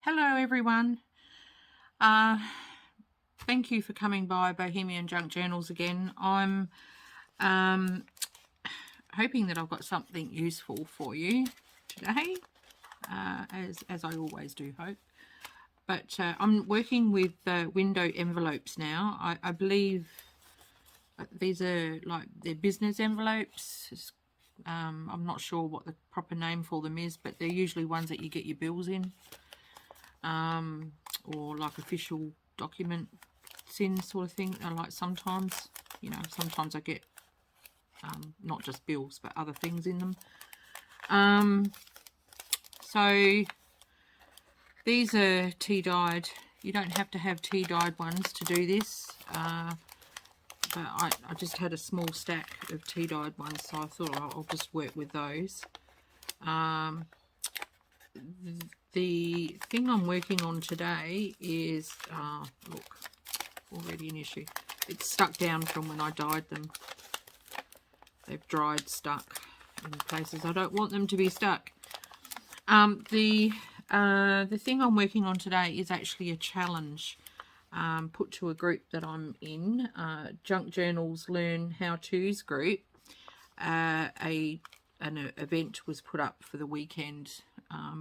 Hello everyone. Thank you for coming by Bohemian Junk Journals again. I'm hoping that I've got something useful for you today, as I always do hope. But I'm working with window envelopes now. I believe these are like they're business envelopes. I'm not sure what the proper name for them is, but they're usually ones that you get your bills in. Or like official documents in sort of thing. I like sometimes, sometimes I get not just bills but other things in them. So these are tea dyed. You don't have to have tea dyed ones to do this, but I just had a small stack of tea dyed ones, so I thought I'll just work with those. The thing I'm working on today is, look, already an issue. It's stuck down from when I dyed them. They've dried, stuck in places I don't want them to be stuck. The thing I'm working on today is actually a challenge put to a group that I'm in, Junk Journals Learn How To's group. An event was put up for the weekend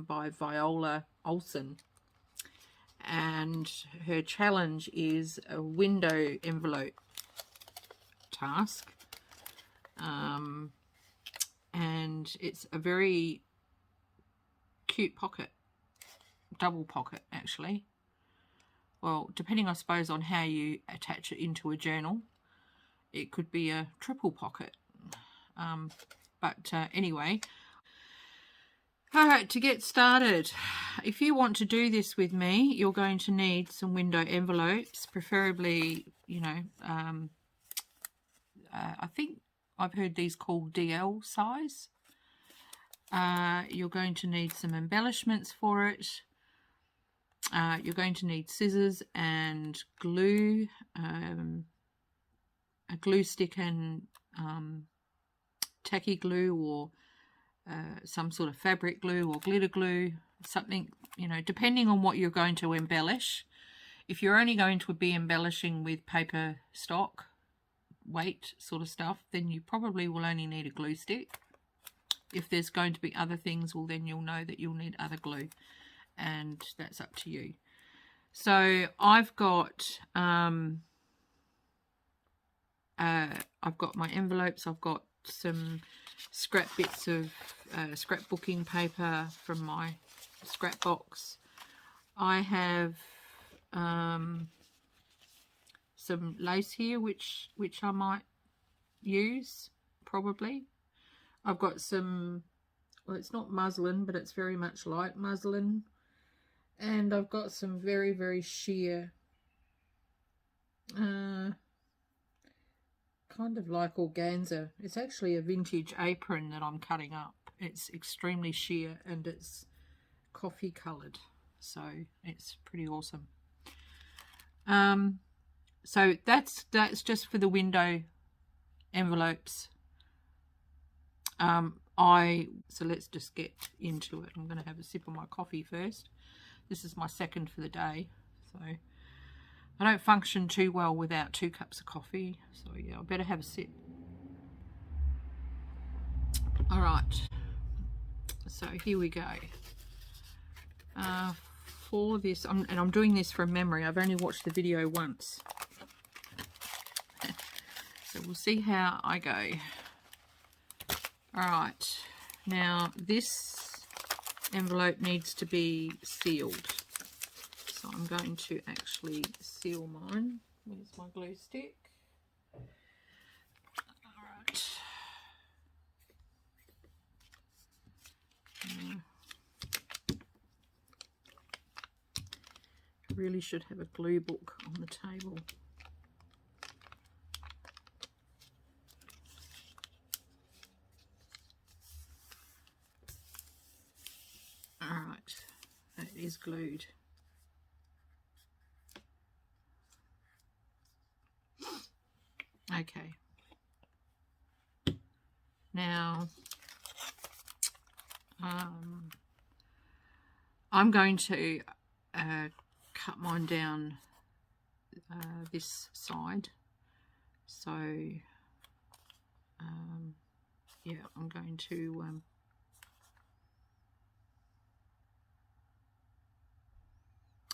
by Viola Olsen, and her challenge is a window envelope task, and it's a very cute pocket, double pocket actually. Well, depending I suppose on how you attach it into a journal, it could be a triple pocket. But anyway, alright, to get started, if you want to do this with me, you're going to need some window envelopes, preferably, I think I've heard these called DL size. You're going to need some embellishments for it. You're going to need scissors and glue, a glue stick and tacky glue, or some sort of fabric glue or glitter glue, something, depending on what you're going to embellish. If you're only going to be embellishing with paper stock, weight sort of stuff, then you probably will only need a glue stick. If there's going to be other things, well, then you'll know that you'll need other glue, and that's up to you. So I've got my envelopes. I've got some scrap bits of scrapbooking paper from my scrap box. I have some lace here which I might use probably. I've got some, well, it's not muslin, but it's very much like muslin, and I've got some very, very sheer kind of like organza. It's actually a vintage apron that I'm cutting up. It's extremely sheer and it's coffee coloured, so it's pretty awesome. So that's just for the window envelopes. So let's just get into it. I'm going to have a sip of my coffee first. This is my second for the day, so I don't function too well without 2 cups of coffee, so yeah, I better have a sip. All right, so here we go. For this, and I'm doing this from memory. I've only watched the video once, so we'll see how I go. All right, now this envelope needs to be sealed. So I'm going to actually seal mine. Where's my glue stick? Alright. Really should have a glue book on the table. Alright, that is glued. Okay, now I'm going to cut mine down this side. So yeah, I'm going to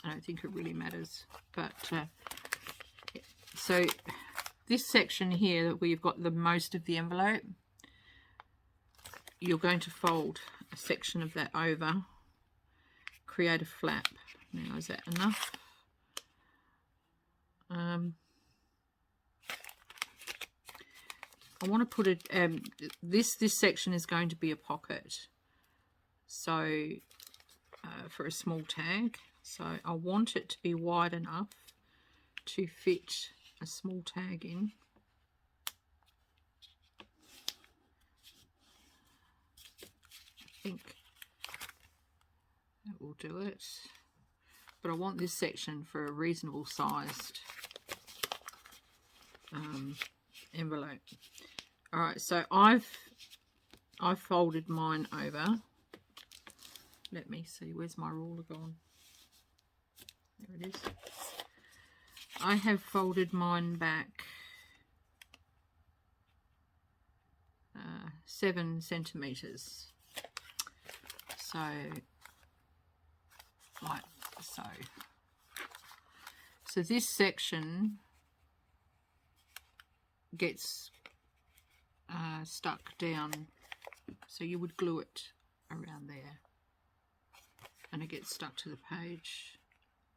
I don't think it really matters, but so this section here that we've got the most of the envelope, you're going to fold a section of that over, create a flap. Now, is that enough? I want to put it, this section is going to be a pocket, so for a small tag. So I want it to be wide enough to fit a small tag in. I think that will do it. But I want this section for a reasonable sized envelope. All right, so I've folded mine over. Let me see, where's my ruler gone? There it is. I have folded mine back 7 centimeters. So, like so. So this section gets stuck down. So you would glue it around there, and it gets stuck to the page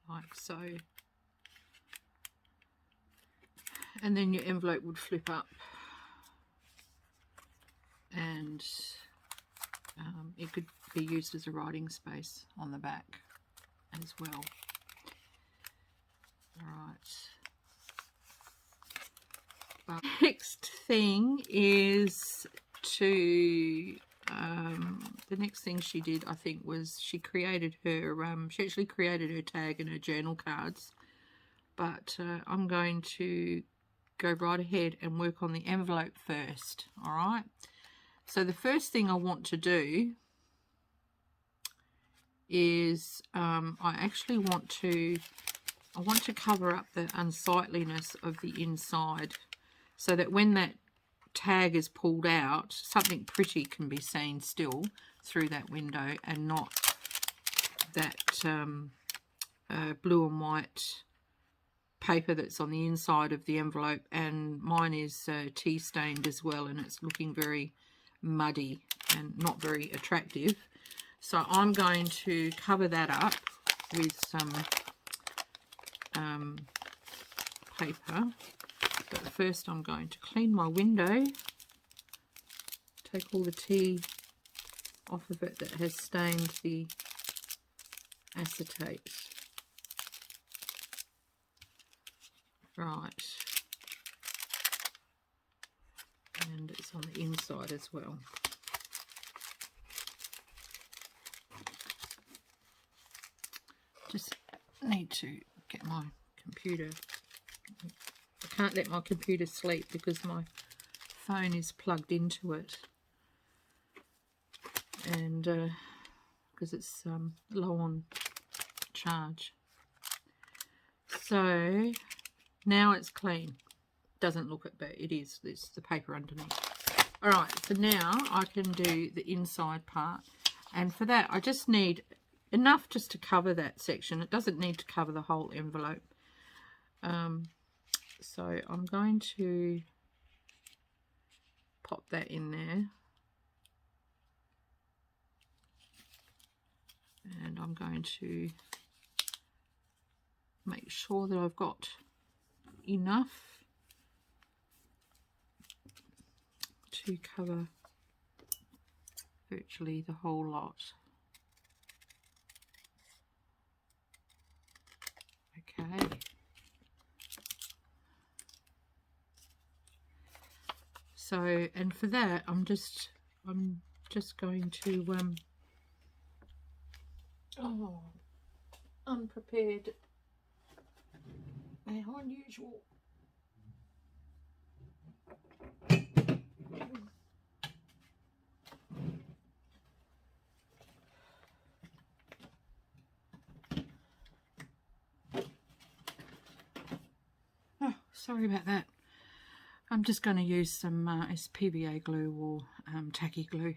like so. And then your envelope would flip up, and it could be used as a writing space on the back as well. Alright. Next thing is to the next thing she did, I think, was she created her she actually created her tag and her journal cards, but I'm going to go right ahead and work on the envelope first. All right, so the first thing I want to do is I want to cover up the unsightliness of the inside, so that when that tag is pulled out, something pretty can be seen still through that window, and not that blue and white paper that's on the inside of the envelope. And mine is tea stained as well, and it's looking very muddy and not very attractive. So I'm going to cover that up with some paper. But first I'm going to clean my window, take all the tea off of it that has stained the acetate. Right. And it's on the inside as well. Just need to get my computer. I can't let my computer sleep because my phone is plugged into it, and because it's low on charge. So now it's clean. Doesn't look it, but it is. It's the paper underneath. All right, so now I can do the inside part, and for that I just need enough just to cover that section. It doesn't need to cover the whole envelope. So I'm going to pop that in there, and I'm going to make sure that I've got enough to cover virtually the whole lot. Okay. So, and for that, I'm just going to unprepared. How unusual. sorry about that. I'm just going to use some PVA glue or tacky glue.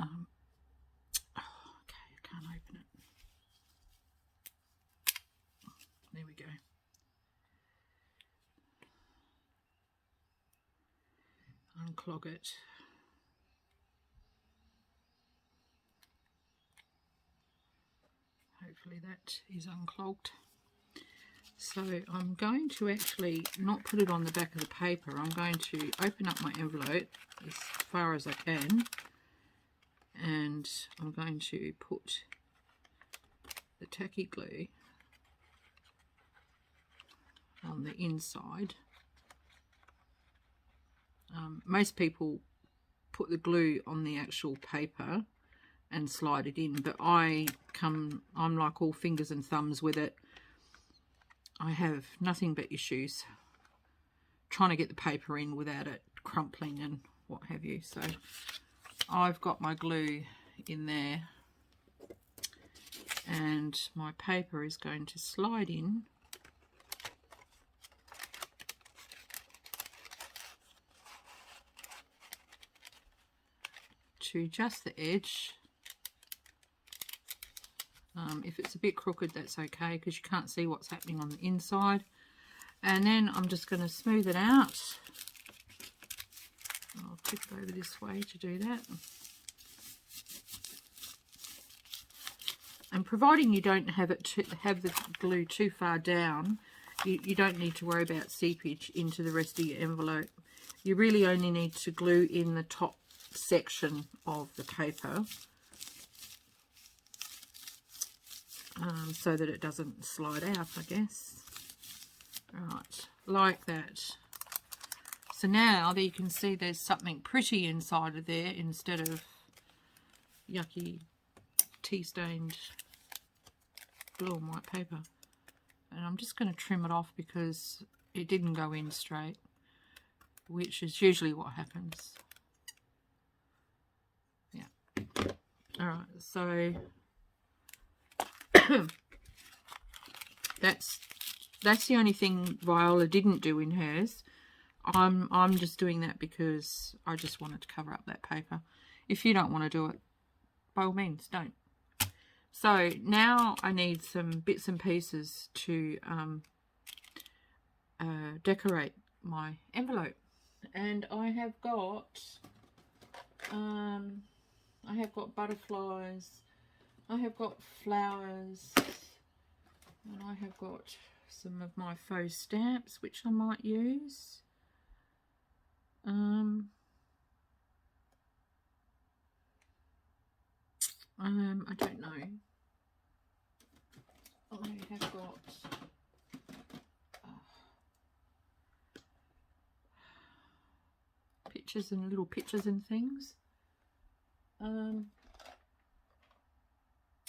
Okay, I can't open it. There we go. Unclog it. Hopefully that is unclogged. So I'm going to actually not put it on the back of the paper. I'm going to open up my envelope as far as I can, and I'm going to put the tacky glue on the inside. Most people put the glue on the actual paper and slide it in, but I'm like all fingers and thumbs with it. I have nothing but issues trying to get the paper in without it crumpling and what have you. So I've got my glue in there, and my paper is going to slide in to just the edge. If it's a bit crooked, that's okay, because you can't see what's happening on the inside. And then I'm just going to smooth it out. I'll tip it over this way to do that. And providing you don't have the glue too far down, you don't need to worry about seepage into the rest of your envelope. You really only need to glue in the top section of the paper, so that it doesn't slide out, I guess. Right, like that. So now that you can see there's something pretty inside of there instead of yucky tea-stained blue and white paper. And I'm just going to trim it off because it didn't go in straight, which is usually what happens. Yeah. Alright, so that's the only thing Viola didn't do in hers. I'm just doing that because I just wanted to cover up that paper. If you don't want to do it, by all means, don't. So now I need some bits and pieces to decorate my envelope, and I have got butterflies, I have got flowers, and I have got some of my faux stamps which I might use. I don't know. I have got pictures and little pictures and things. And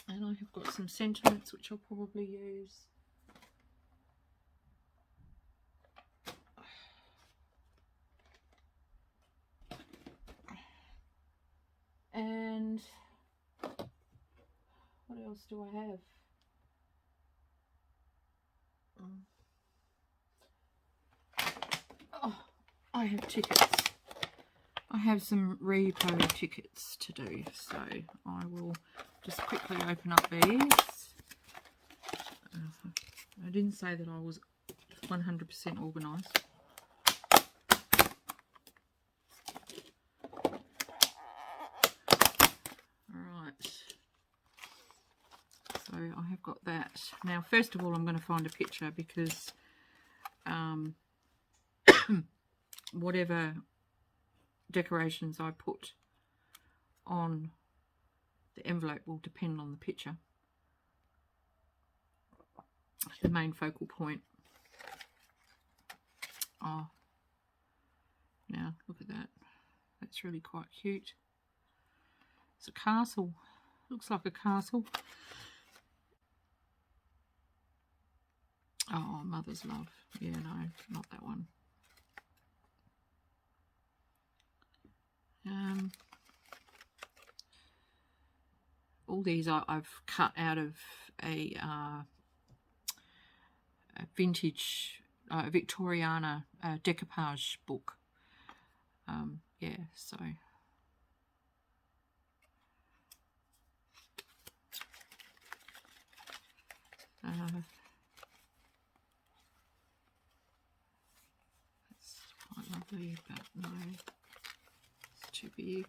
I have got some sentiments which I'll probably use. And what else do I have? Oh, I have tickets. I have some repo tickets to do, so I will just quickly open up these. I didn't say that I was 100% organised. Alright, so I have got that. Now, first of all, I'm going to find a picture because whatever decorations I put on the envelope will depend on the picture, the main focal point. Oh, now look at that, that's really quite cute. It's a castle, looks like a castle. Oh, Mother's Love. Yeah, no, not that one. All these I've cut out of a vintage Victoriana decoupage book. Yeah, so it's quite lovely, but no, it's too big.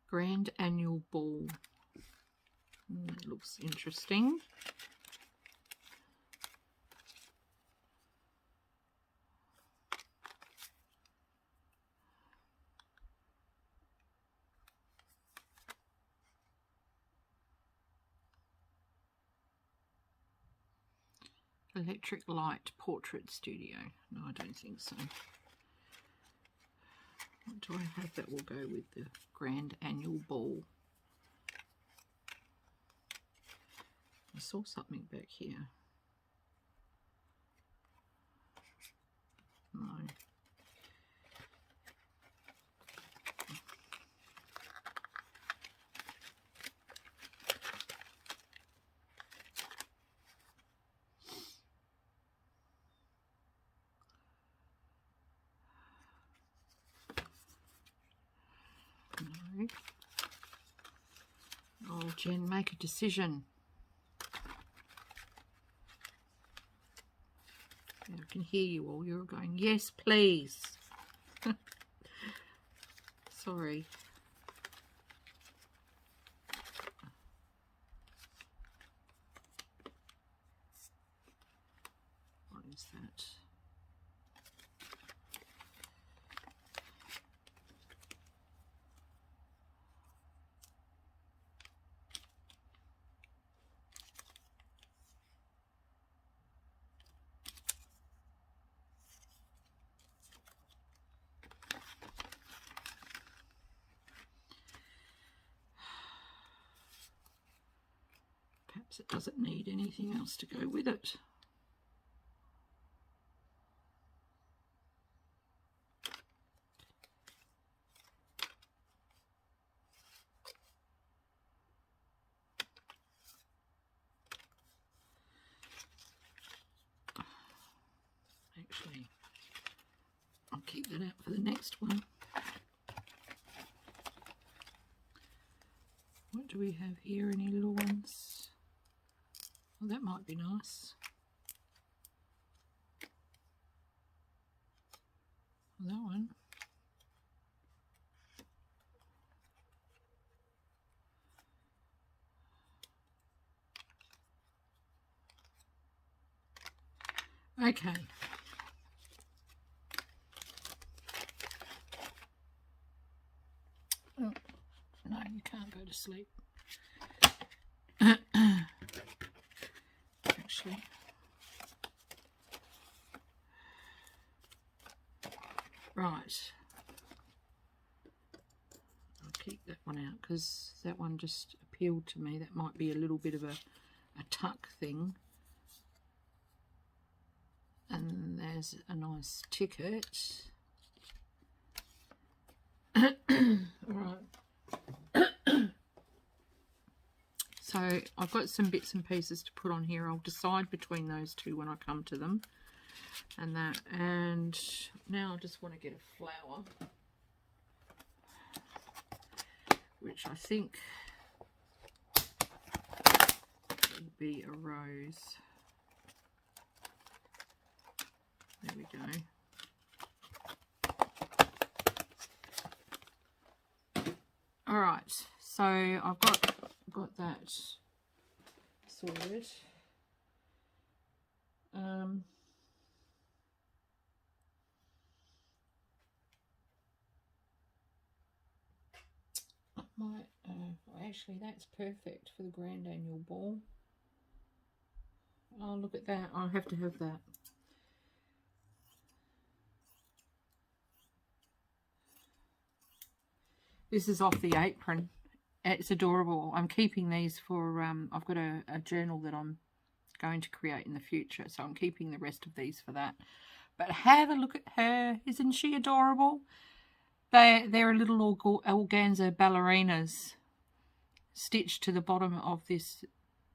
Grand Annual Ball. It looks interesting. Electric Light Portrait Studio. No, I don't think so. What do I have that will go with the Grand Annual Ball? I saw something back here. No. No. Oh, Jen, make a decision. Yeah, I can hear you all. You're going, yes, please. Sorry. What is that? Perhaps it doesn't need anything else to go with it. Actually, I'll keep that out for the next one. What do we have here? Any little ones? Well, that might be nice. Well, that one. Okay. Oh, no, you can't go to sleep. Actually. Right. I'll keep that one out because that one just appealed to me. That might be a little bit of a tuck thing. And there's a nice ticket. Alright. So I've got some bits and pieces to put on here. I'll decide between those two when I come to them. And that. And now I just want to get a flower, which I think will be a rose. There we go. All right, so I've got that sorted. Actually, that's perfect for the Grand Annual Ball. Oh, look at that! I'll have to have that. This is off the apron. It's adorable. I'm keeping these for, I've got a journal that I'm going to create in the future. So I'm keeping the rest of these for that. But have a look at her. Isn't she adorable? They're little organza ballerinas stitched to the bottom of this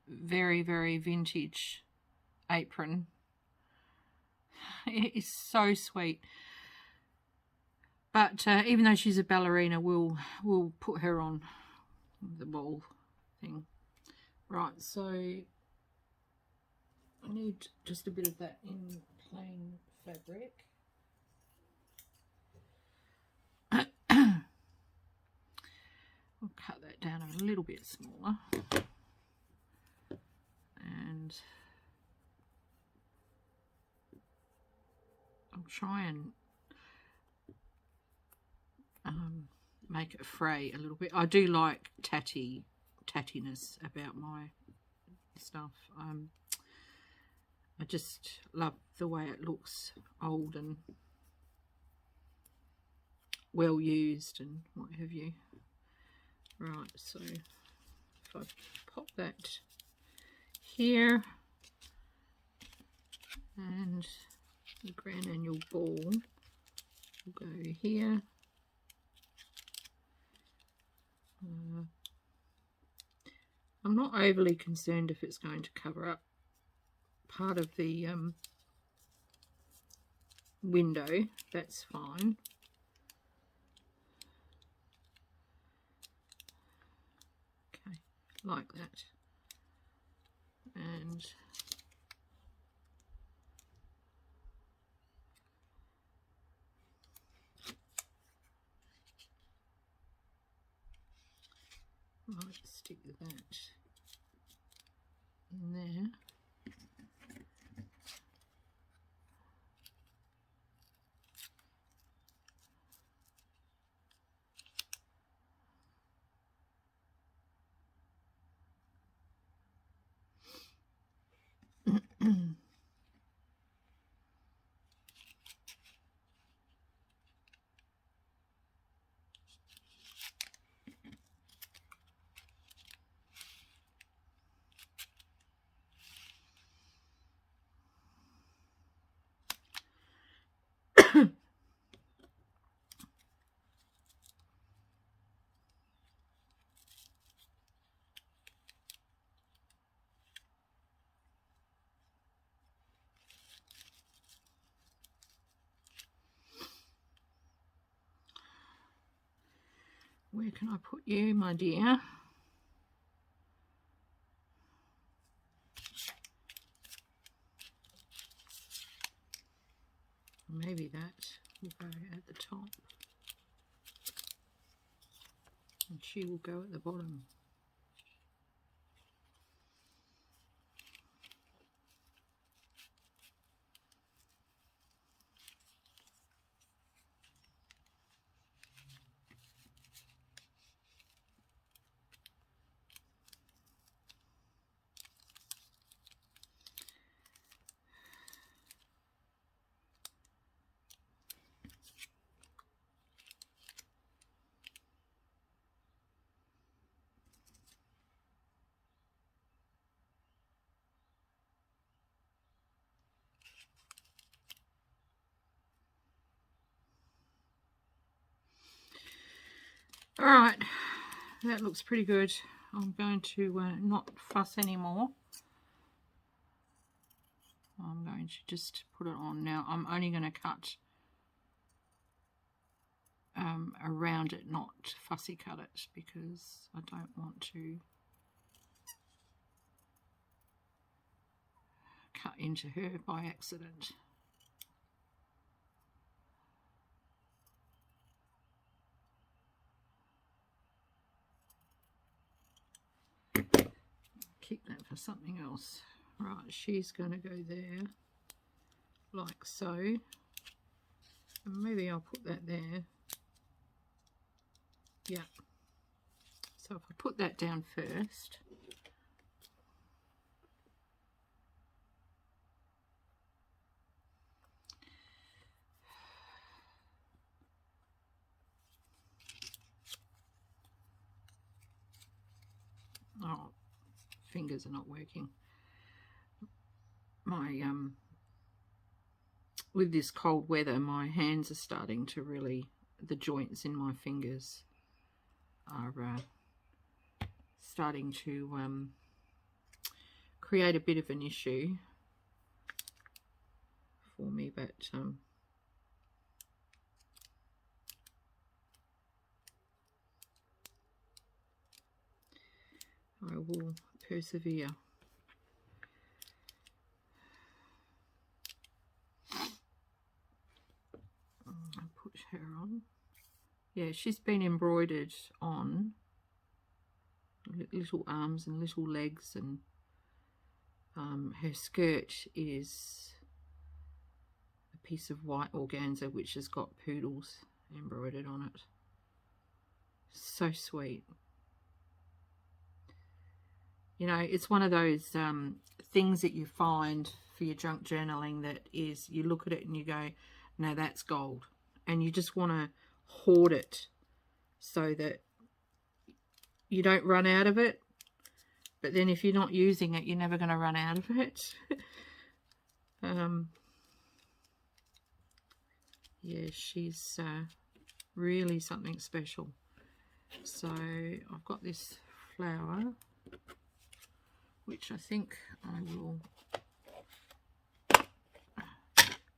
very, very vintage apron. It is so sweet. But even though she's a ballerina, we'll put her on the ball thing. Right, so I need just a bit of that in plain fabric. We'll cut that down a little bit smaller. And I'll try and make it fray a little bit. I do like tattiness about my stuff. I just love the way it looks old and well used and what have you. Right, so if I pop that here and the grand annual ball will go here. I'm not overly concerned if it's going to cover up part of the window. That's fine. Okay, like that. And might stick that in there. Where can I put you, my dear? Maybe that will go at the top and she will go at the bottom. All right, that looks pretty good. I'm going to not fuss anymore. I'm going to just put it on now. I'm only going to cut around it, not fussy cut it, because I don't want to cut into her by accident. Keep that for something else. Right, she's going to go there like so, and maybe I'll put that there. Yeah, so if I put that down first, oh, fingers are not working. my with this cold weather, my hands are starting to really, the joints in my fingers are starting to create a bit of an issue for me, but I will persevere. I'll put her on. Yeah, she's been embroidered on, little arms and little legs, and her skirt is a piece of white organza which has got poodles embroidered on it. So sweet. You know, it's one of those things that you find for your junk journaling that is, you look at it and you go, no, that's gold. And you just want to hoard it so that you don't run out of it. But then if you're not using it, you're never going to run out of it. Yeah, she's really something special. So I've got this flower, which I think I will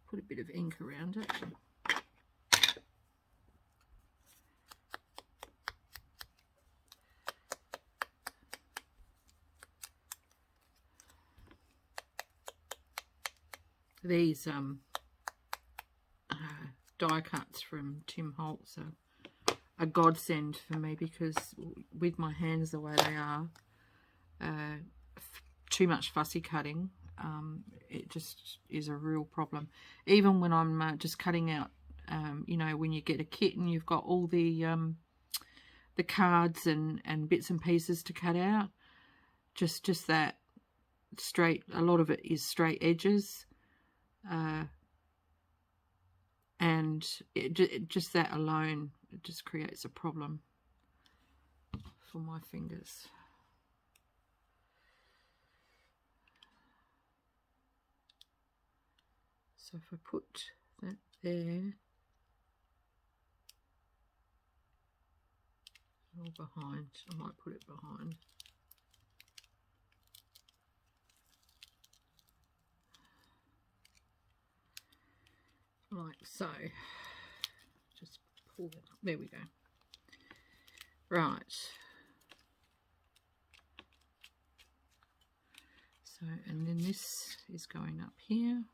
put a bit of ink around it. These die cuts from Tim Holtz are a godsend for me, because with my hands the way they are, too much fussy cutting, it just is a real problem. Even when I'm just cutting out, you know, when you get a kit and you've got all the cards and bits and pieces to cut out, just that straight, a lot of it is straight edges, and just that alone, it just creates a problem for my fingers. So if I put that there, or behind, I might put it behind. Like so. Just pull that up. There we go. Right. So, and then this is going up here.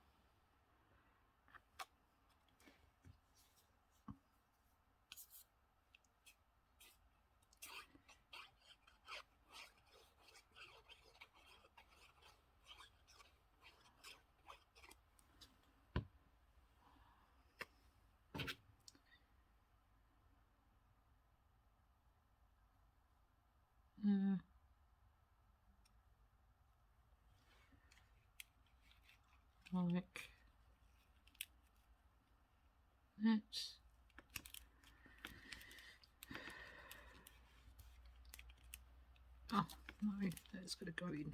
Like that. Oh no, that's got to go in.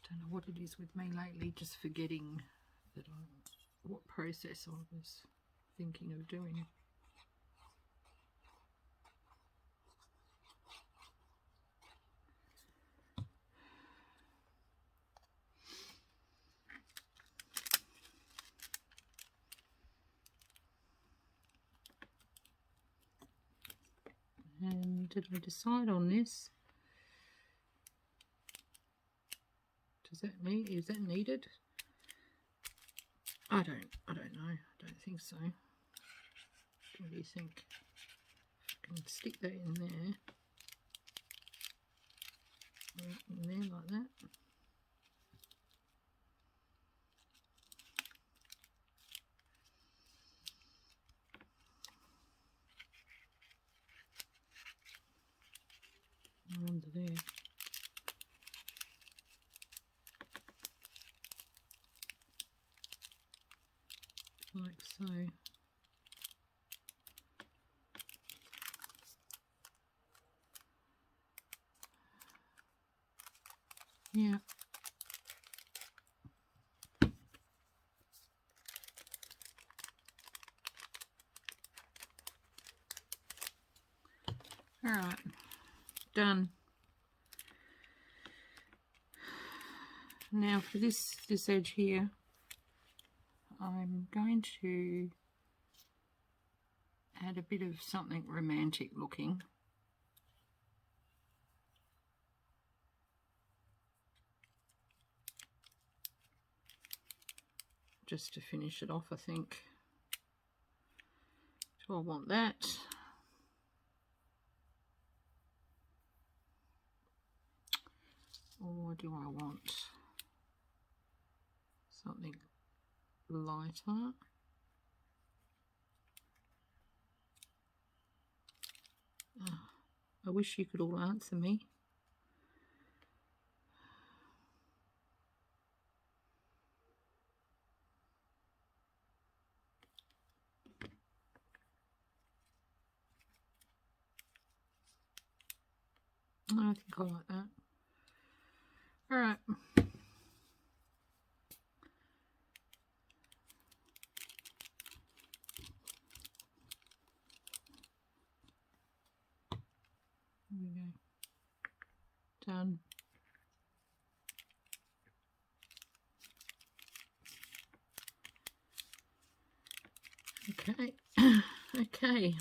Don't know what it is with me lately, just forgetting that what process I was thinking of doing. And did I decide on this? Is that needed? I don't know. I don't think so. What do you think? I can stick that in there. In there like that. Under there. Like so. Yeah. done. Now for this edge here, I'm going to add a bit of something romantic looking. Just to finish it off, I think. Do I want that? Or do I want something lighter? Oh, I wish you could all answer me. I think I like that. All right. There we go. Done. Okay. Okay.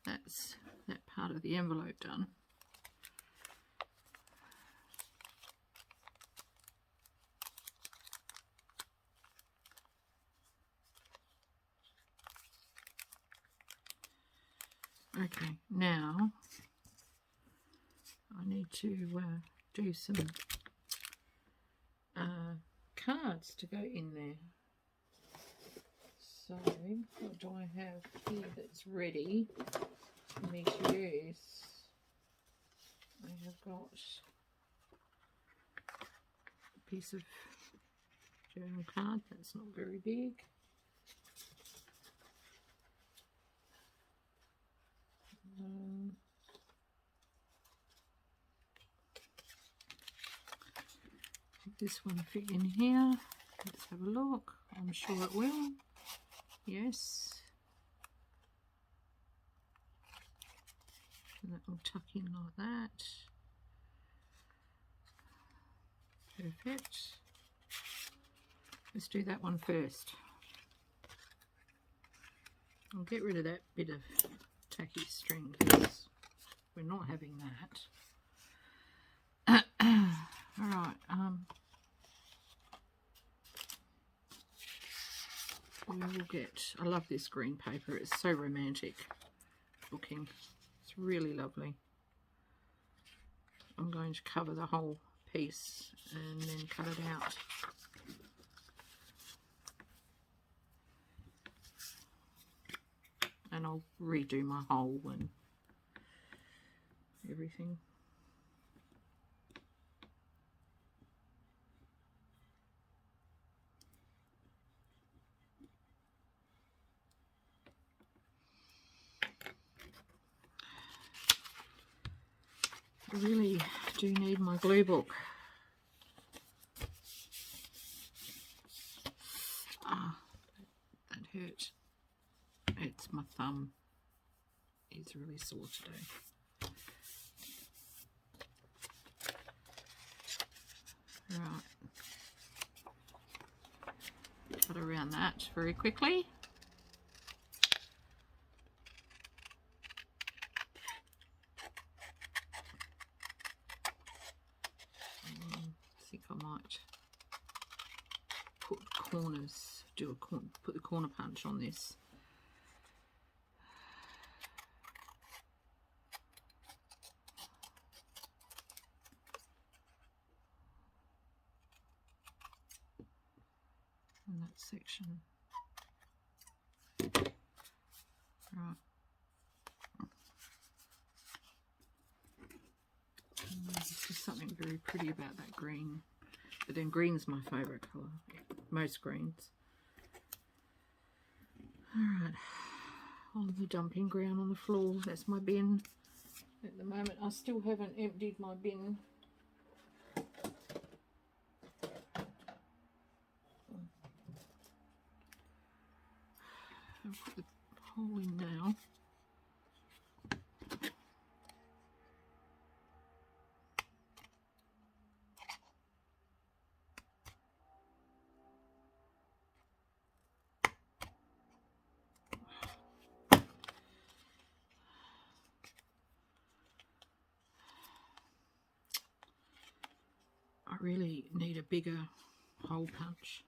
That's that part of the envelope done. Okay, now I need to do some cards to go in there. So what do I have here that's ready for me to use? I have got a piece of journal card that's not very big. This one fit in here. Let's have a look. I'm sure it will. Yes. And that will tuck in like that. Perfect. Let's do that one first. I'll get rid of that bit of tacky string because we're not having that. All right. We will get, I love this green paper, it's so romantic looking, it's really lovely. I'm going to cover the whole piece and then cut it out. And I'll redo my hole and everything. I really do need my glue book. Ah, that hurt. It's my thumb. It's really sore today. Right. Cut around that very quickly. I think I might put corners, put the corner punch on this. In that section. Right. There's just something very pretty about that green. But then green's my favourite colour. Most greens. Alright. On the dumping ground on the floor. That's my bin. At the moment I still haven't emptied my bin. I'll put the hole in now. I really need a bigger hole punch.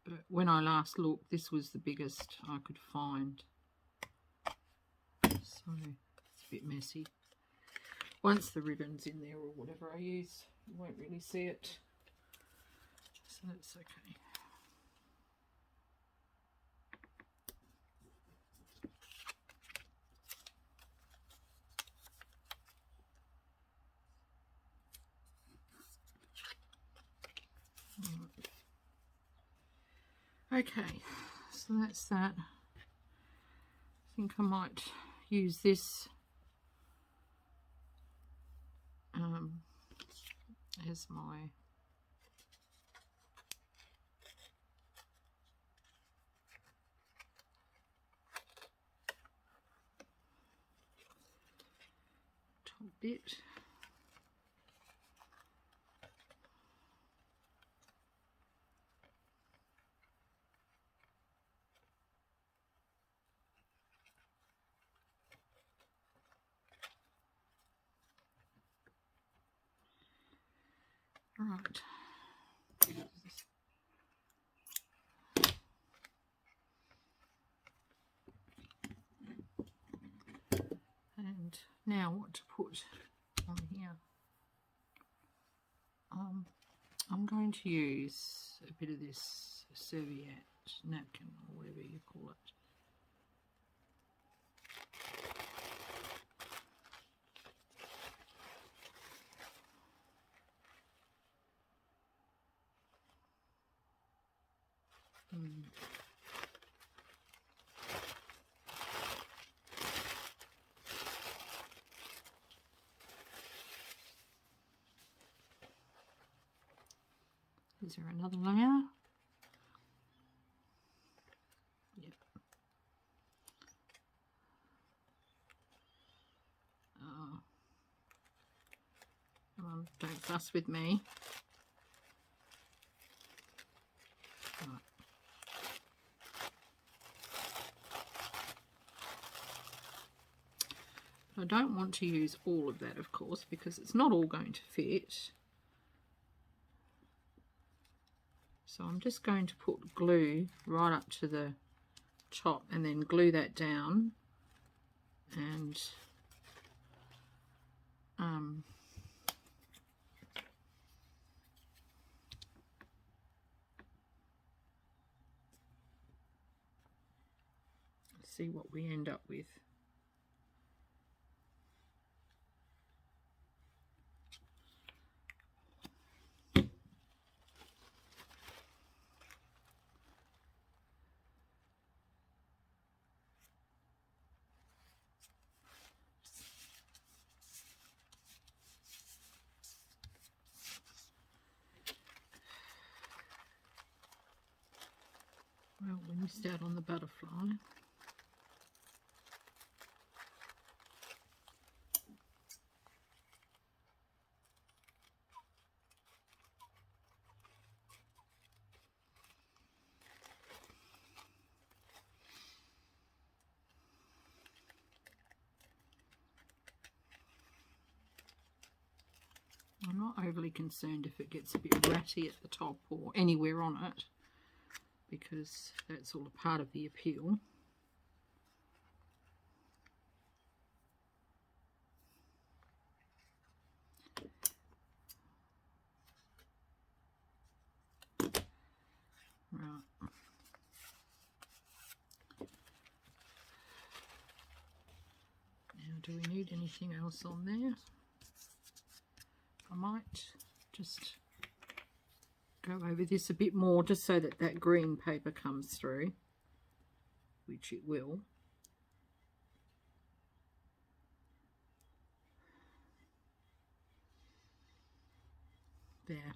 But when I last looked, this was the biggest I could find. So it's a bit messy. Once the ribbon's in there or whatever I use, you won't really see it. So that's okay. Okay, so that's that. I think I might use this as my top bit. Right. And now what to put on here? I'm going to use a bit of this serviette, napkin, or whatever you call it. Is there another layer? Yep. Come on, don't fuss with me. Right. I don't want to use all of that, of course, because it's not all going to fit. So I'm just going to put glue right up to the top and then glue that down and see what we end up with. Well, we missed out on the butterfly. I'm not overly concerned if it gets a bit ratty at the top or anywhere on it, because that's all a part of the appeal. Right. Now, do we need anything else on there? I might just go over this a bit more just so that that green paper comes through, which it will. There.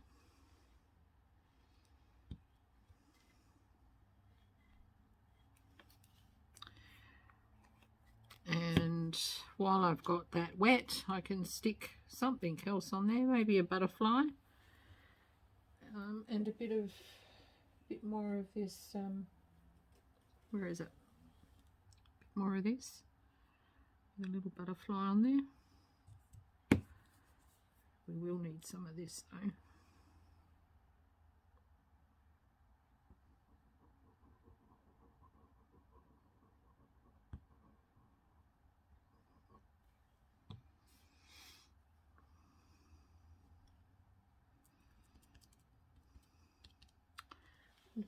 while I've got that wet, I can stick something else on there, maybe a butterfly, and a bit more of this, where is it? A bit more of this, a little butterfly on there. We will need some of this though.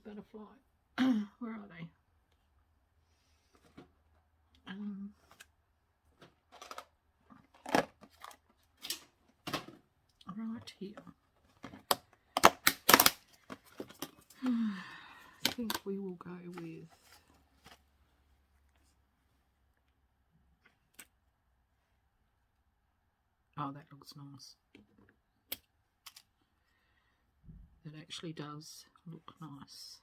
Butterfly, where are they? Right here. I think we will go with oh, that looks nice. That actually does look nice.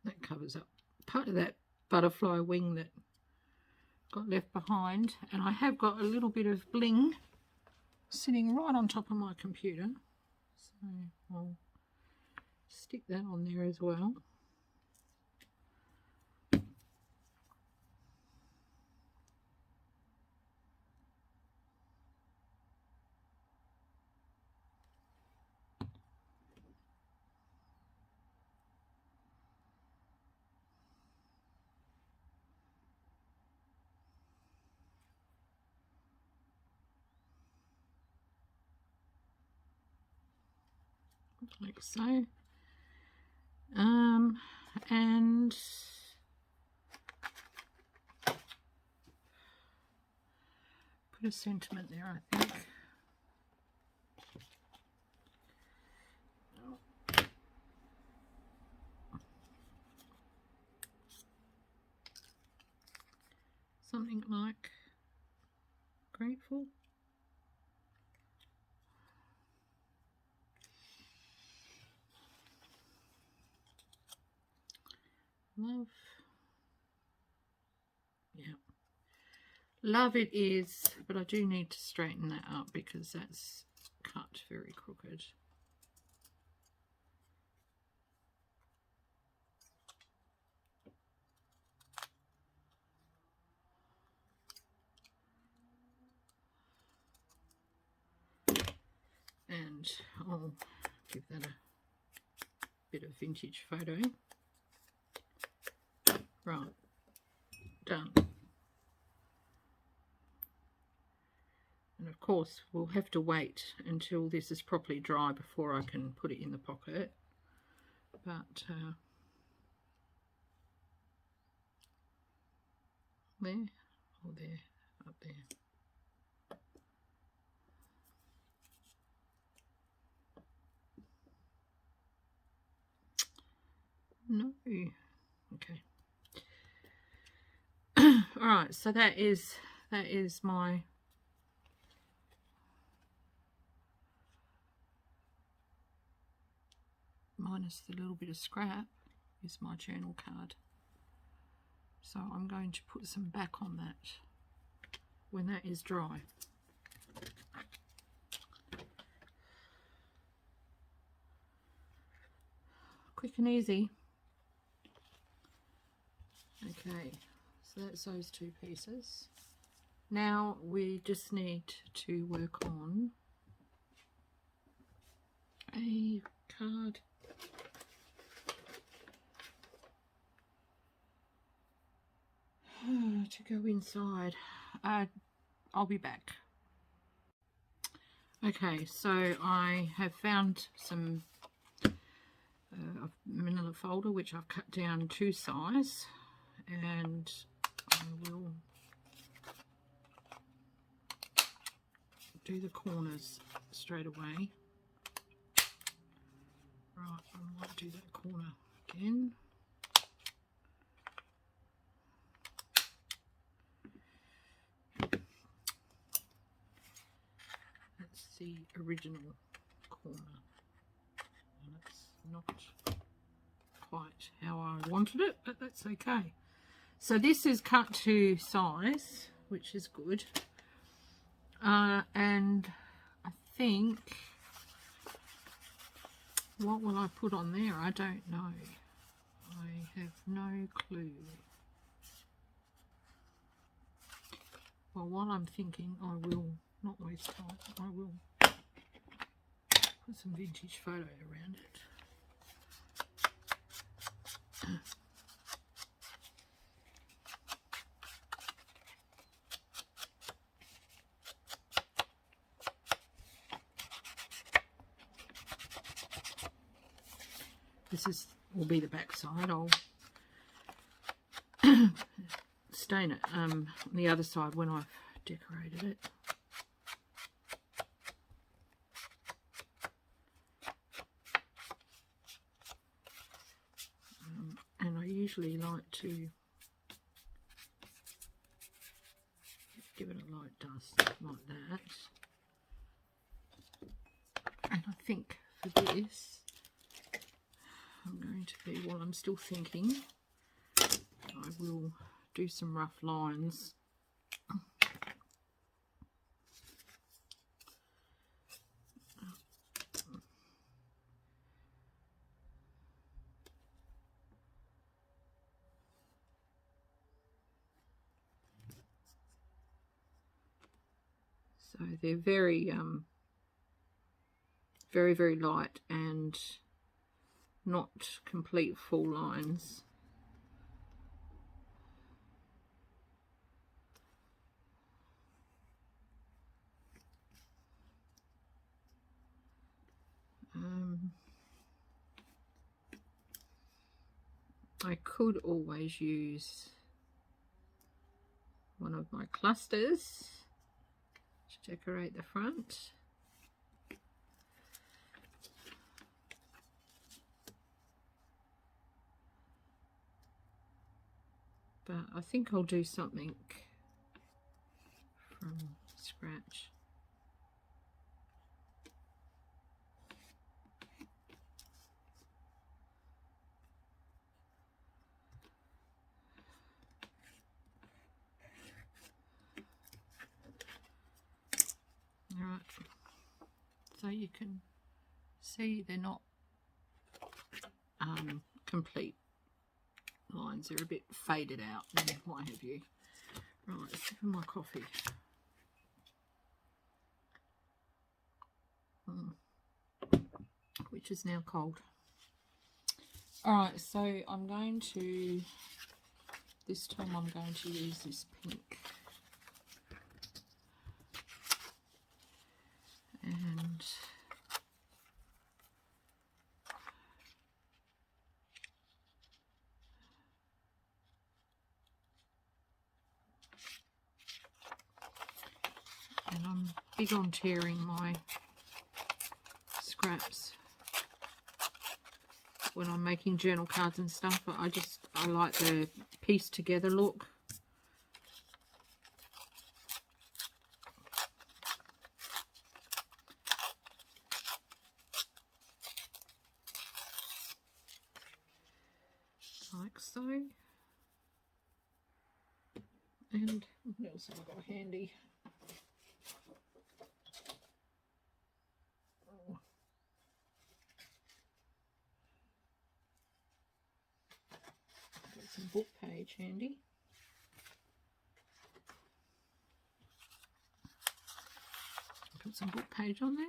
That covers up part of that butterfly wing that got left behind, and I have got a little bit of bling sitting right on top of my computer, so I'll stick that on there as well. Like so, and put a sentiment there, I think. Something like grateful. Love. Yeah. Love it is, but I do need to straighten that up because that's cut very crooked. And I'll give that a bit of vintage photo. Right, done. And of course we'll have to wait until this is properly dry before I can put it in the pocket, but there, or there, up there. No. Okay. All right, so that is my minus the little bit of scrap is my journal card. So I'm going to put some back on that when that is dry. Quick and easy. Okay, so that's those two pieces. Now we just need to work on a card. To go inside. I'll be back. Okay, so I have found some manila folder which I've cut down to size, and I will do the corners straight away. Right, I might do that corner again. original corner, and it's not quite how I wanted it, but that's okay. So this is cut to size, which is good, and I think, what will I put on there? I don't know. I have no clue. Well, while I'm thinking, I will not waste time. I will put some vintage photo around it. Will be the back side. I'll stain it on the other side when I've decorated it. And I usually like to give it a light dust like that. And I think for this, I'm going to be, while I'm still thinking, I will do some rough lines. So they're very, very light and not complete full lines. I could always use one of my clusters to decorate the front. But I think I'll do something from scratch. Alright, so you can see they're not complete lines, they're a bit faded out and what have you. Right, sip of my coffee. Which is now cold. Alright, so I'm going to, this time I'm going to use this pink. And I'm big on tearing my scraps when I'm making journal cards and stuff, but I like the piece together look. Like so. And what else have I got handy? Got some book page handy. Put some book page on there.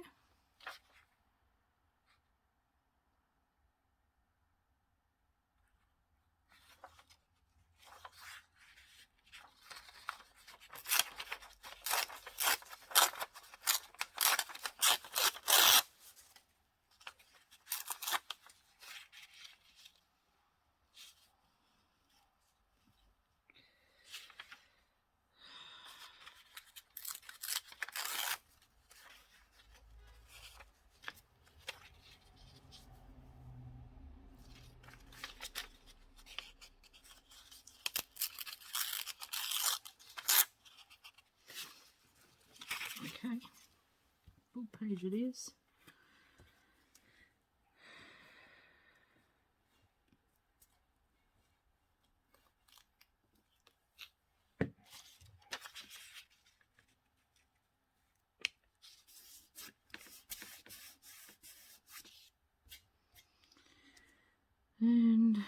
page it is. And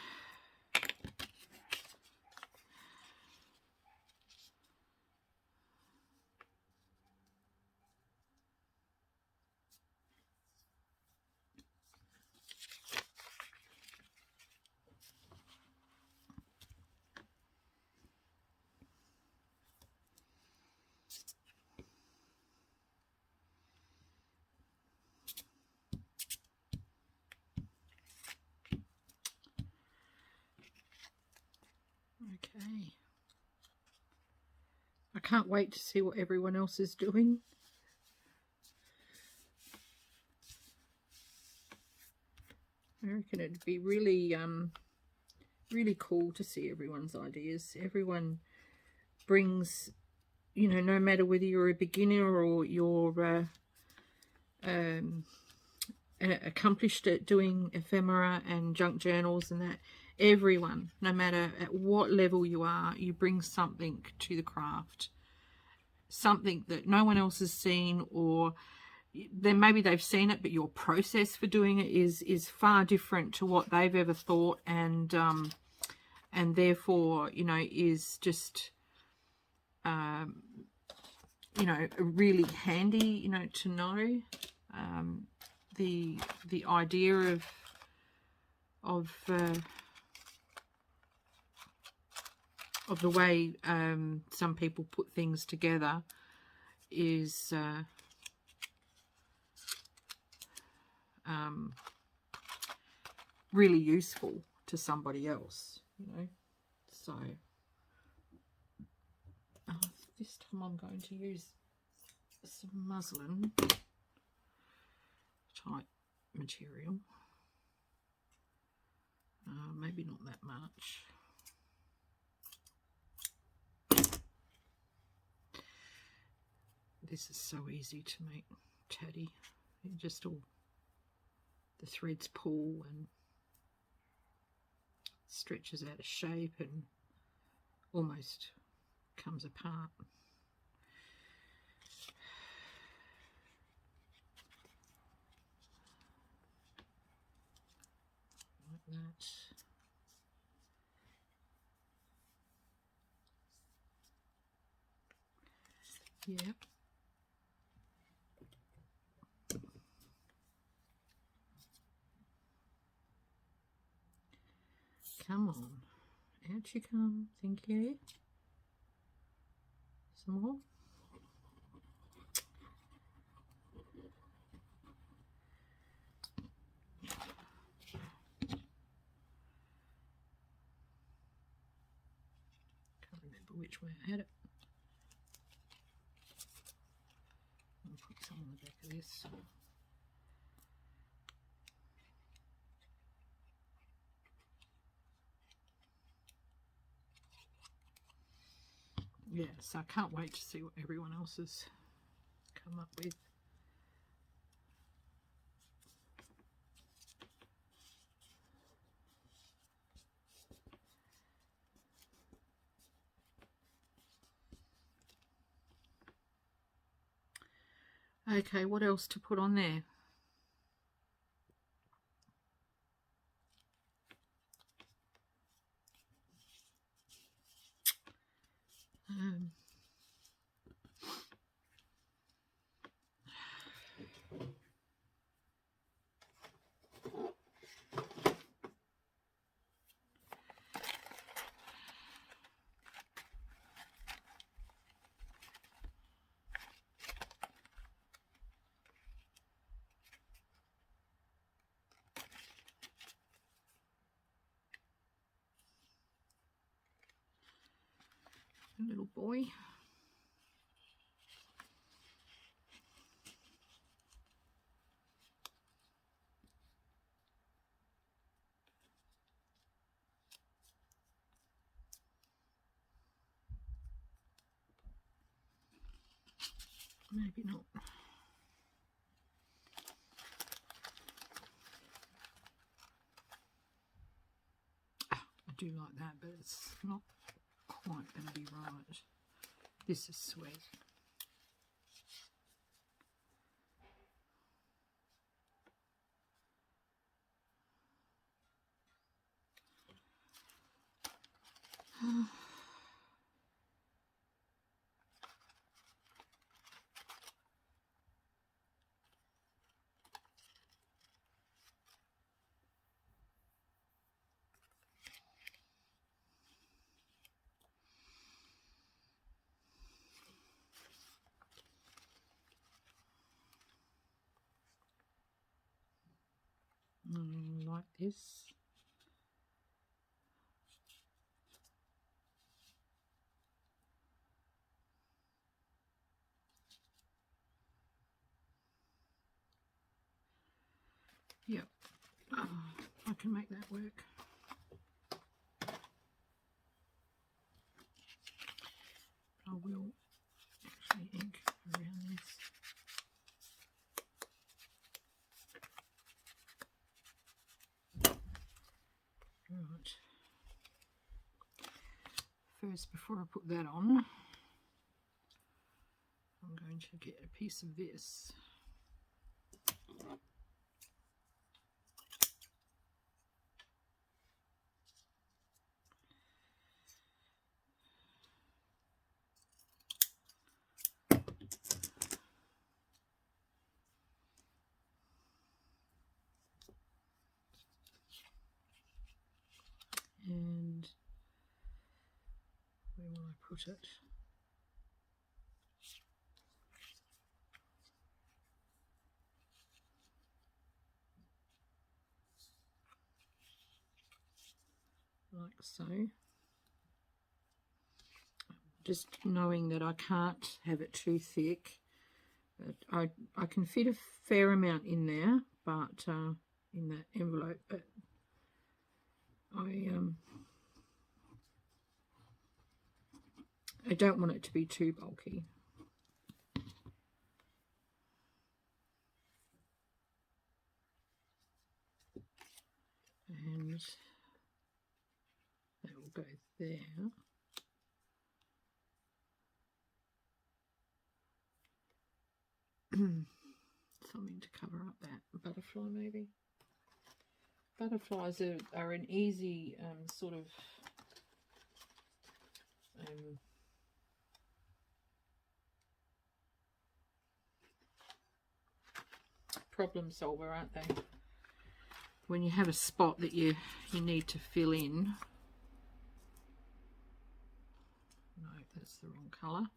okay. I can't wait to see what everyone else is doing. I reckon it'd be really really cool to see everyone's ideas. Everyone brings, you know, no matter whether you're a beginner or you're accomplished at doing ephemera and junk journals and that, everyone, no matter at what level you are, you bring something to the craft, something that no one else has seen, or then maybe they've seen it, but your process for doing it is far different to what they've ever thought, and therefore, you know, is just you know, really handy, you know, to know. The idea of the way some people put things together is really useful to somebody else, you know. So this time I'm going to use some muslin type material, maybe not that much. This is so easy to make tatty. It just all, the threads pull and stretches out of shape and almost comes apart. Like that. Yep. Come on. Out you come. Thank you. Some more. Can't remember which way I had it. I'll put some on the back of this. Yeah, so I can't wait to see what everyone else has come up with. Okay, what else to put on there? Little boy. Maybe not. do like that, but it's not quite going to be right. This is sweet. Like this. Yep, I can make that work. I will actually ink around this. Right. First, before I put that on, I'm going to get a piece of this. And where will I put it? Like so. Just knowing that I can't have it too thick. But I can fit a fair amount in there, but in that envelope, but I don't want it to be too bulky. And that will go there. Something to cover up that butterfly, maybe. Butterflies are an easy sort of problem solver, aren't they? When you have a spot that you need to fill in. No, that's the wrong colour.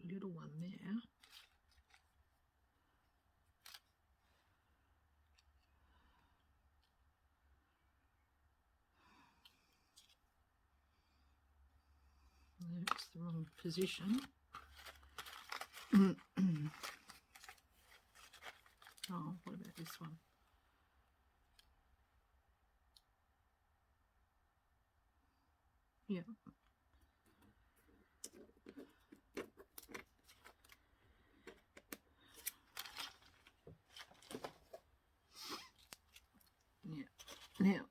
Little one there. That's the wrong position. Oh, what about this one? Yeah. Yeah. Now,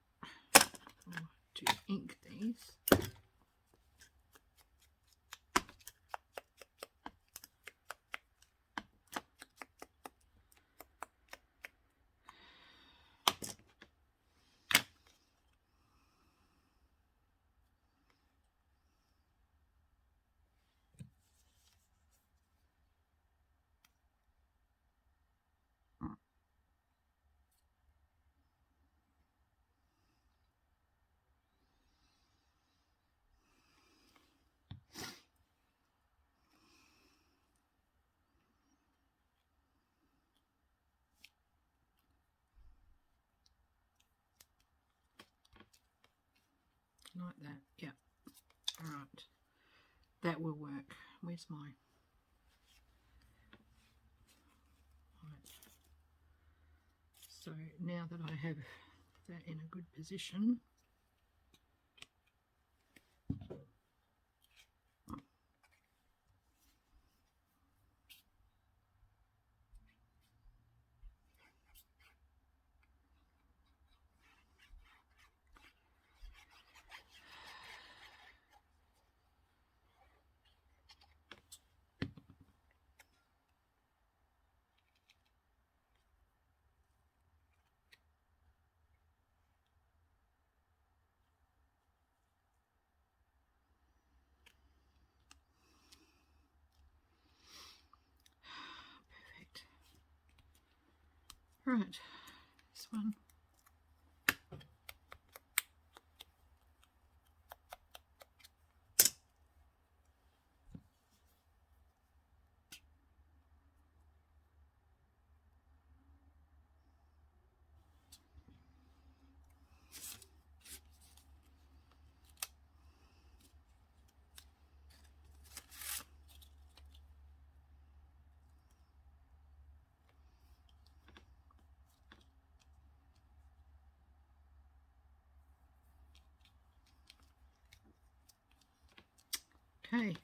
to ink these. Like that, yeah. All right, that will work. Where's my? Right. So now that I have that in a good position, Right, this one. Okay,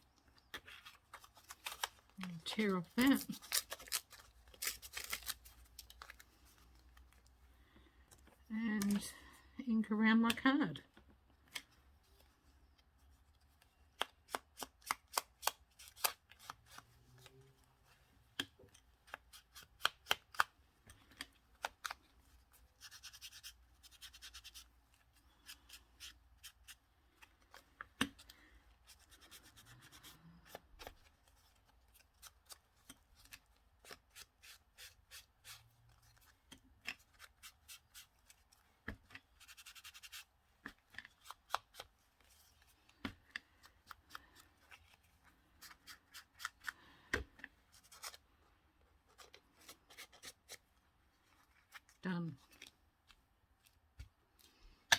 I'll tear off that. And ink around my card. Done.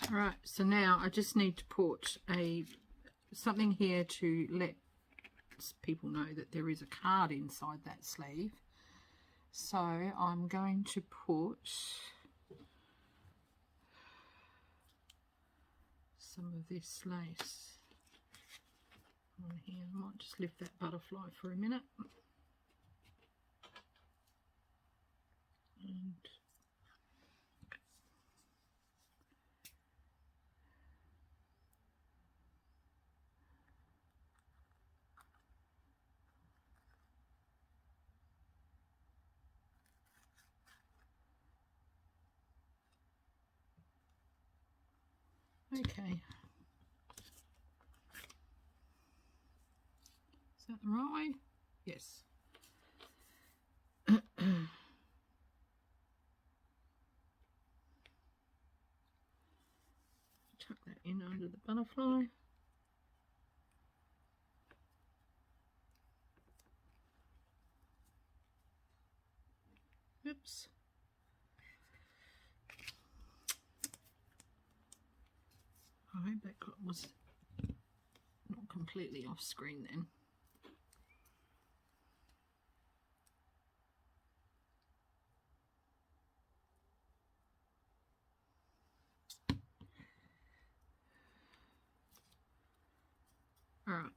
Alright, so now I just need to put something here to let people know that there is a card inside that sleeve. So I'm going to put some of this lace on here. I might just lift that butterfly for a minute. And okay. Is that the right way? Yes. Tuck that in under the butterfly. Oops. I hope that was not completely off screen then. All right.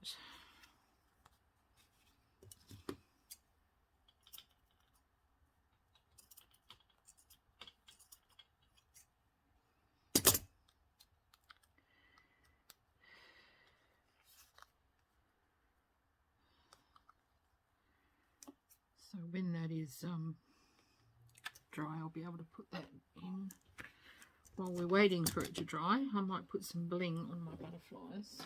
So when that is dry, I'll be able to put that in. While we're waiting for it to dry, I might put some bling on my butterflies.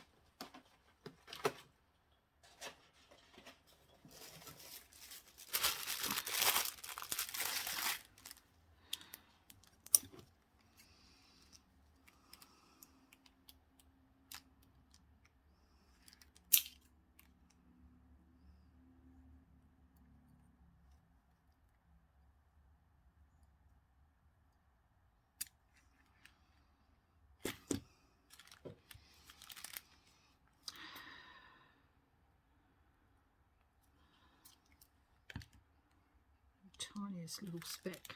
Tiniest little speck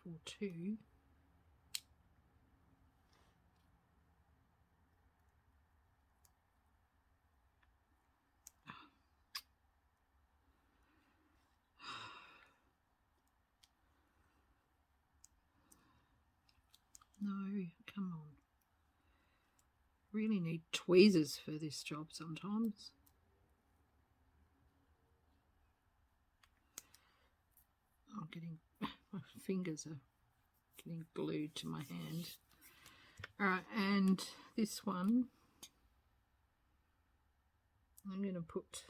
for 2. No, come on. Really need tweezers for this job sometimes. I'm getting, my fingers are getting glued to my hand. Alright, and this one, I'm going to put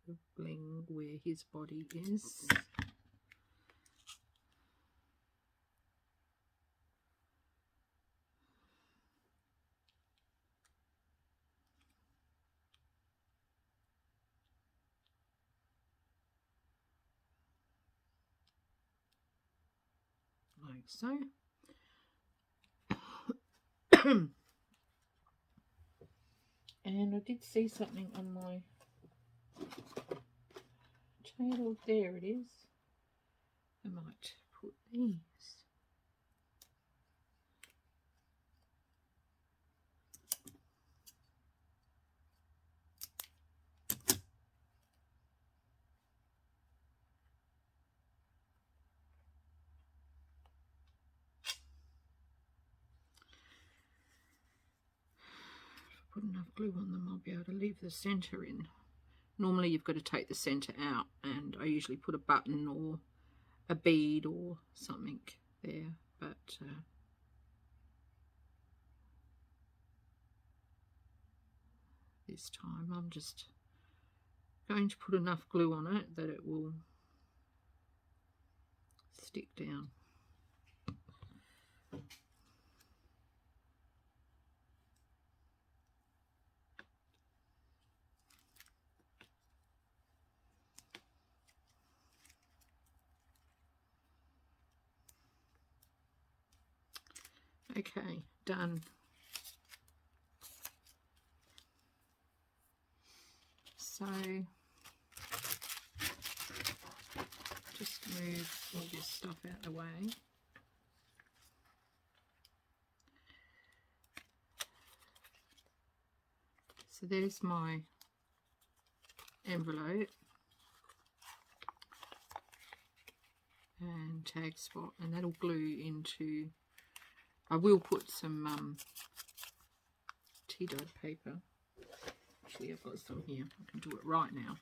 the bling where his body is. like so. And I did see something on my table. There it is. I might put these. Put enough glue on them, I'll be able to leave the centre in. Normally you've got to take the centre out, and I usually put a button or a bead or something there, but this time I'm just going to put enough glue on it that it will stick down. Okay, done. So just move all this stuff out of the way. So there's my envelope and tag spot, and that'll glue into, I will put some tea dyed paper. Actually, I've got some here. I can do it right now.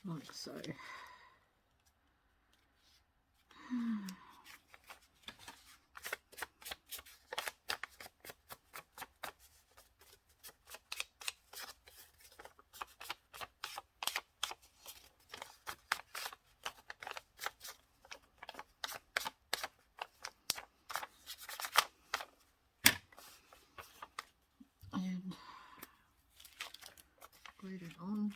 Like so. And glued it on.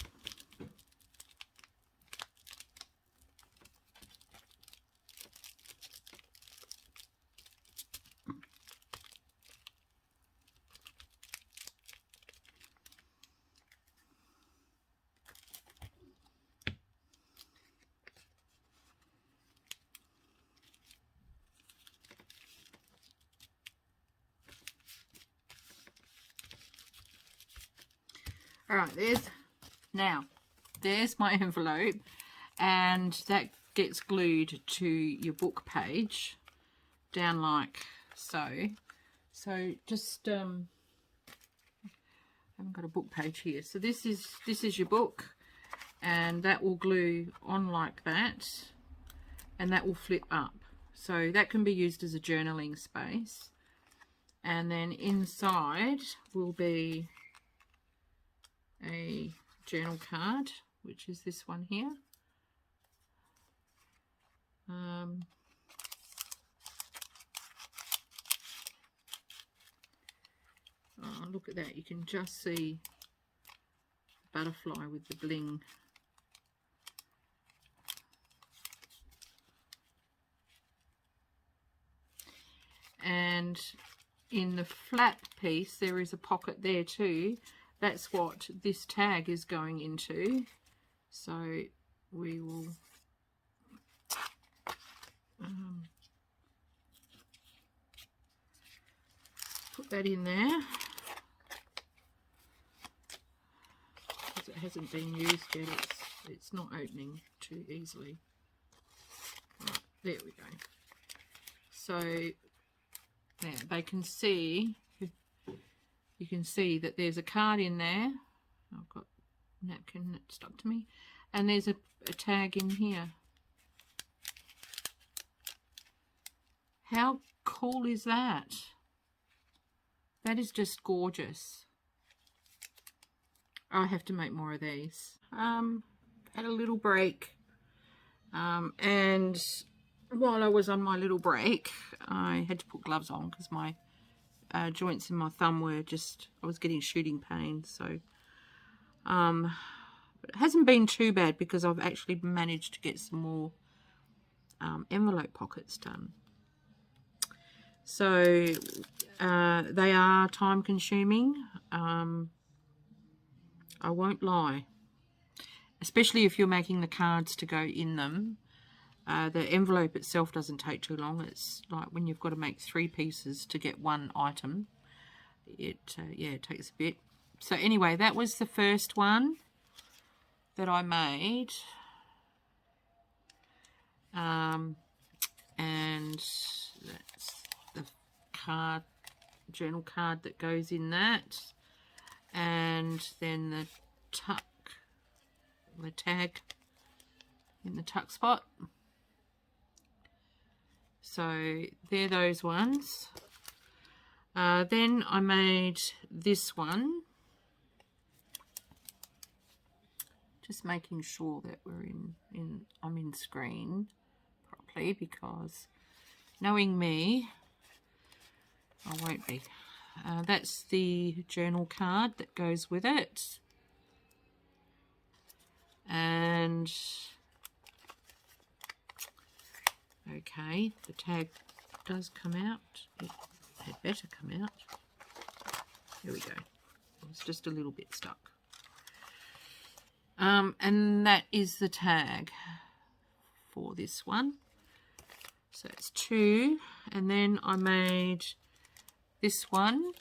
All right, there's my envelope, and that gets glued to your book page down like so. So just I haven't got a book page here. So this is your book, and that will glue on like that, and that will flip up. So that can be used as a journaling space. And then inside will be a journal card, which is this one here. Oh, look at that. You can just see the butterfly with the bling. And in the flap piece there is a pocket there too. That's what this tag is going into. So we will put that in there, because it hasn't been used yet. It's not opening too easily. Right, there we go. So now they can see, you can see that there's a card in there. I've got a napkin that stuck to me, and there's a tag in here. How cool is that? That is just gorgeous. I have to make more of these. Had a little break, and while I was on my little break, I had to put gloves on because my joints in my thumb were just, I was getting shooting pains. So it hasn't been too bad because I've actually managed to get some more envelope pockets done. So they are time consuming, I won't lie, especially if you're making the cards to go in them. The envelope itself doesn't take too long. It's like when you've got to make 3 pieces to get one item, it takes a bit. So anyway, that was the first one that I made, and that's the card, journal card that goes in that, and then the tag in the Tuckspot. So they're those ones. Then I made this one, just making sure that I'm in screen properly, because knowing me, I won't be. That's the journal card that goes with it, and okay, the tag does come out. It had better come out. Here we go. It was just a little bit stuck. And that is the tag for this one. So it's 2, and then I made this one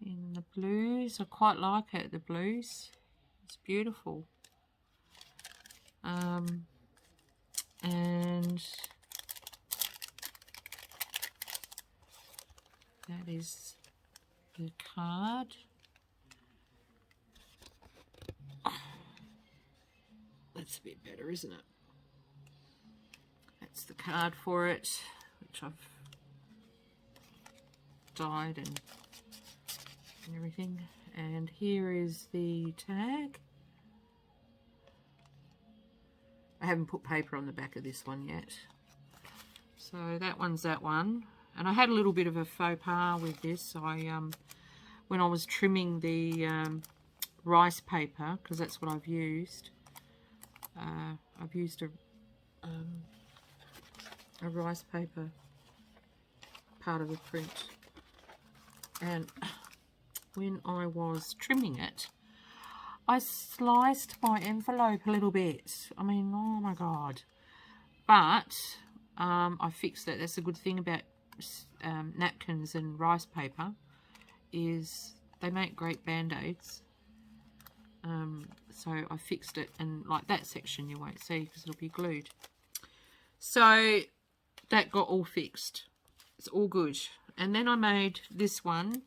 in the blues. I quite like it, the blues. It's beautiful. And that is the card. That's a bit better, isn't it? That's the card for it, which I've dyed and everything. And here is the tag. I haven't put paper on the back of this one yet. So that one's that one. And I had a little bit of a faux pas with this. When I was trimming the rice paper, because that's what I've used. I've used a rice paper part of the print, and when I was trimming it, I sliced my envelope a little bit. I mean, oh my god. But I fixed it. That's the good thing about napkins and rice paper, is they make great band-aids. So I fixed it, and like that section you won't see because it'll be glued. So that got all fixed. It's all good. And then I made this one.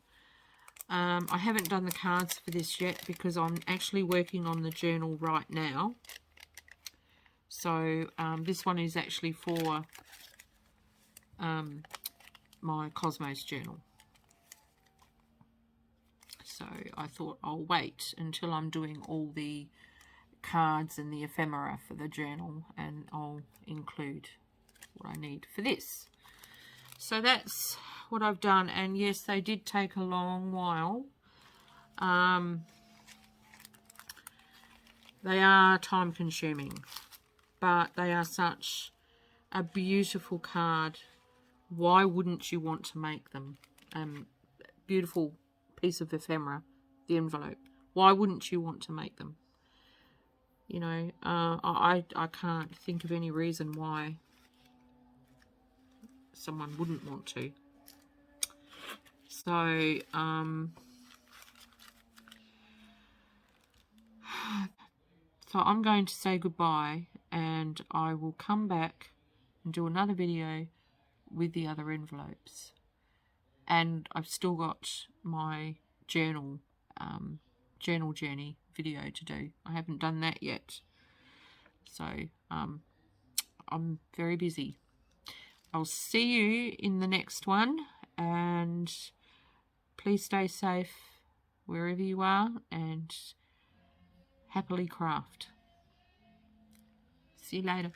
I haven't done the cards for this yet because I'm actually working on the journal right now. So this one is actually for my Cosmos journal. So I thought I'll wait until I'm doing all the cards and the ephemera for the journal, and I'll include what I need for this. So that's what I've done, and yes, they did take a long while. They are time consuming, but they are such a beautiful card. Why wouldn't you want to make them? Beautiful piece of ephemera, the envelope. Why wouldn't you want to make them? You know, I can't think of any reason why someone wouldn't want to. So, so I'm going to say goodbye, and I will come back and do another video with the other envelopes. And I've still got my journal journey video to do. I haven't done that yet. So I'm very busy. I'll see you in the next one, and please stay safe wherever you are, and happily craft. See you later.